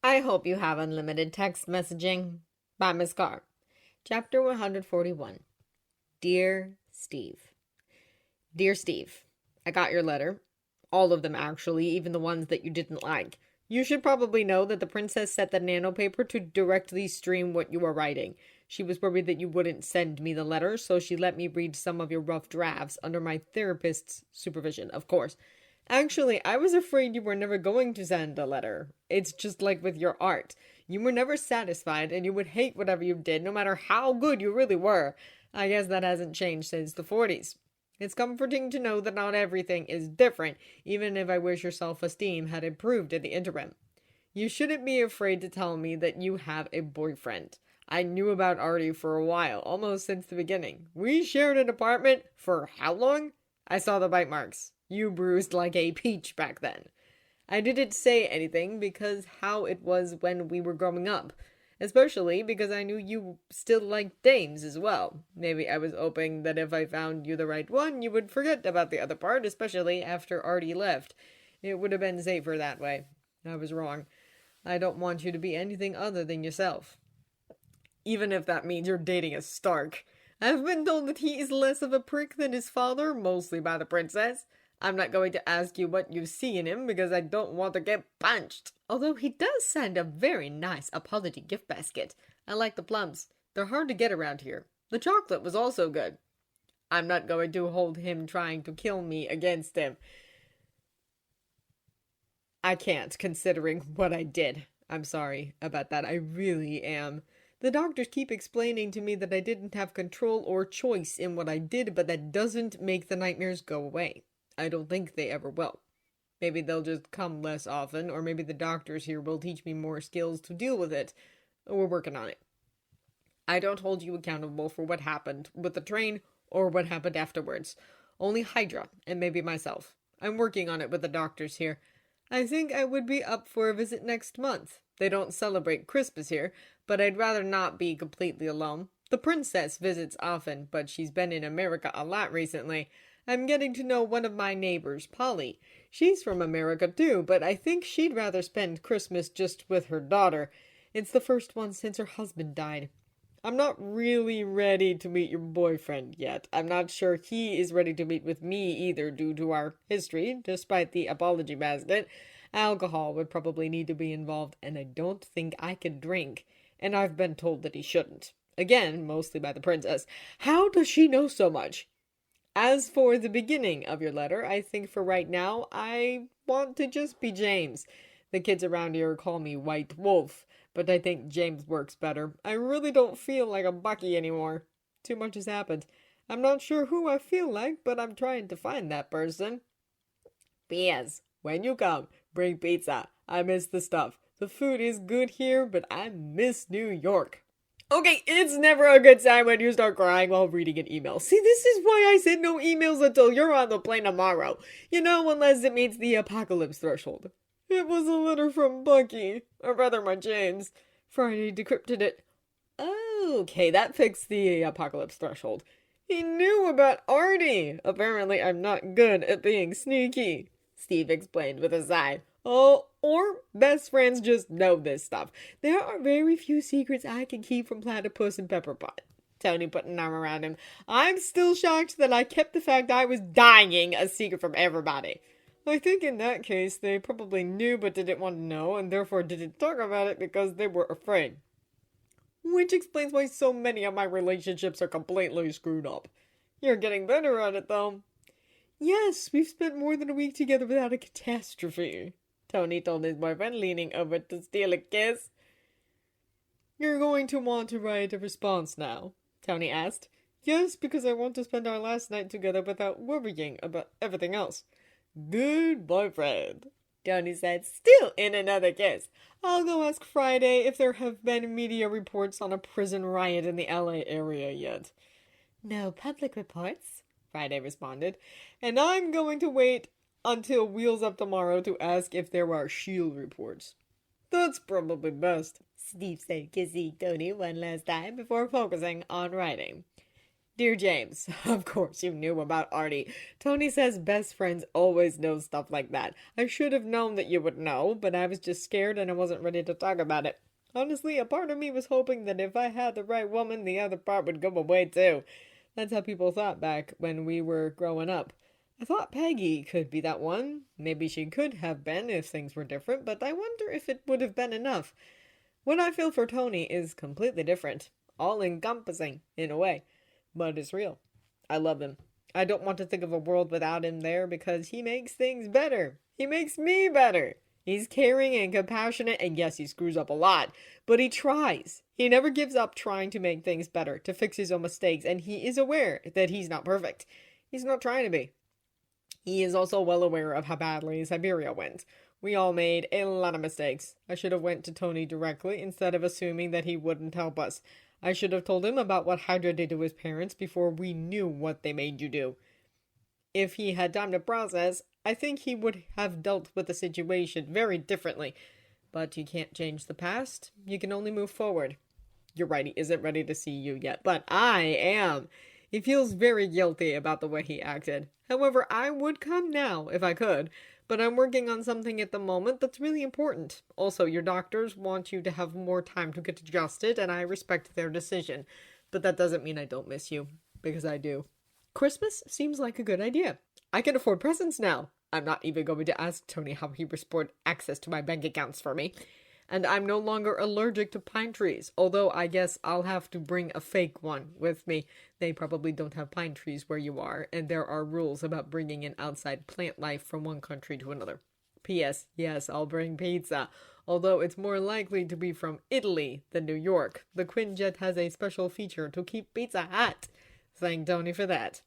I hope you have unlimited text messaging. By Miss Carr. Chapter 141. Dear Steve. Dear Steve, I got your letter. All of them, actually, even the ones that you didn't like. You should probably know that the princess set the nanopaper to directly stream what you were writing. She was worried that you wouldn't send me the letter, so she let me read some of your rough drafts under my therapist's supervision, of course. Actually, I was afraid you were never going to send a letter. It's just like with your art. You were never satisfied, and you would hate whatever you did, no matter how good you really were. I guess that hasn't changed since the 40s. It's comforting to know that not everything is different, even if I wish your self-esteem had improved in the interim. You shouldn't be afraid to tell me that you have a boyfriend. I knew about Artie for a while, almost since the beginning. We shared an apartment for how long? I saw the bite marks. You bruised like a peach back then. I didn't say anything because how it was when we were growing up. Especially because I knew you still liked dames as well. Maybe I was hoping that if I found you the right one, you would forget about the other part, especially after Artie left. It would have been safer that way. I was wrong. I don't want you to be anything other than yourself. Even if that means you're dating a Stark. I've been told that he is less of a prick than his father, mostly by the princess. I'm not going to ask you what you see in him because I don't want to get punched. Although he does send a very nice apology gift basket. I like the plums. They're hard to get around here. The chocolate was also good. I'm not going to hold him trying to kill me against him. I can't, considering what I did. I'm sorry about that. I really am. The doctors keep explaining to me that I didn't have control or choice in what I did, but that doesn't make the nightmares go away. I don't think they ever will. Maybe they'll just come less often, or maybe the doctors here will teach me more skills to deal with it. We're working on it. I don't hold you accountable for what happened with the train or what happened afterwards. Only Hydra and maybe myself. I'm working on it with the doctors here. I think I would be up for a visit next month. They don't celebrate Christmas here, but I'd rather not be completely alone. The princess visits often, but she's been in America a lot recently. I'm getting to know one of my neighbors, Polly. She's from America too, but I think she'd rather spend Christmas just with her daughter. It's the first one since her husband died. I'm not really ready to meet your boyfriend yet. I'm not sure he is ready to meet with me either due to our history, despite the apology basket. Alcohol would probably need to be involved, and I don't think I can drink. And I've been told that he shouldn't. Again, mostly by the princess. How does she know so much? As for the beginning of your letter, I think for right now, I want to just be James. The kids around here call me White Wolf, but I think James works better. I really don't feel like a Bucky anymore. Too much has happened. I'm not sure who I feel like, but I'm trying to find that person. P.S. When you come, bring pizza. I miss the stuff. The food is good here, but I miss New York. Okay, it's never a good time when you start crying while reading an email. See, this is why I send no emails until you're on the plane tomorrow. You know, unless it meets the apocalypse threshold. It was a letter from Bucky, or rather my James. Friday decrypted it. Okay, that fixed the apocalypse threshold. He knew about Artie. Apparently, I'm not good at being sneaky, Steve explained with a sigh. Oh, or best friends just know this stuff. There are very few secrets I can keep from Platypus and Pepperpot. Tony put an arm around him. I'm still shocked that I kept the fact I was dying a secret from everybody. I think in that case, they probably knew but didn't want to know, and therefore didn't talk about it because they were afraid. Which explains why so many of my relationships are completely screwed up. You're getting better at it, though. Yes, we've spent more than a week together without a catastrophe, Tony told his boyfriend, leaning over to steal a kiss. You're going to want to write a response now, Tony asked. Yes, because I want to spend our last night together without worrying about everything else. Good boyfriend, Tony said, still in another kiss. I'll go ask Friday if there have been media reports on a prison riot in the LA area yet. No public reports, Friday responded, and I'm going to wait until Wheels Up tomorrow to ask if there are S.H.I.E.L.D. reports. That's probably best, Steve said, kissing Tony one last time before focusing on writing. Dear James, of course you knew about Artie. Tony says best friends always know stuff like that. I should have known that you would know, but I was just scared and I wasn't ready to talk about it. Honestly, a part of me was hoping that if I had the right woman, the other part would go away too. That's how people thought back when we were growing up. I thought Peggy could be that one. Maybe she could have been if things were different, but I wonder if it would have been enough. What I feel for Tony is completely different, all encompassing, in a way, but it's real. I love him. I don't want to think of a world without him there because he makes things better. He makes me better. He's caring and compassionate, and yes, he screws up a lot, but he tries. He never gives up trying to make things better, to fix his own mistakes, and he is aware that he's not perfect. He's not trying to be. He is also well aware of how badly Siberia went. We all made a lot of mistakes. I should have went to Tony directly instead of assuming that he wouldn't help us. I should have told him about what Hydra did to his parents before we knew what they made you do. If he had time to process, I think he would have dealt with the situation very differently. But you can't change the past. You can only move forward. You're right, he isn't ready to see you yet, but I am. He feels very guilty about the way he acted. However, I would come now if I could, but I'm working on something at the moment that's really important. Also, your doctors want you to have more time to get adjusted, and I respect their decision. But that doesn't mean I don't miss you, because I do. Christmas seems like a good idea. I can afford presents now. I'm not even going to ask Tony how he restored access to my bank accounts for me. And I'm no longer allergic to pine trees, although I guess I'll have to bring a fake one with me. They probably don't have pine trees where you are, and there are rules about bringing in outside plant life from one country to another. P.S. Yes, I'll bring pizza, although it's more likely to be from Italy than New York. The Quinjet has a special feature to keep pizza hot. Thank Tony for that.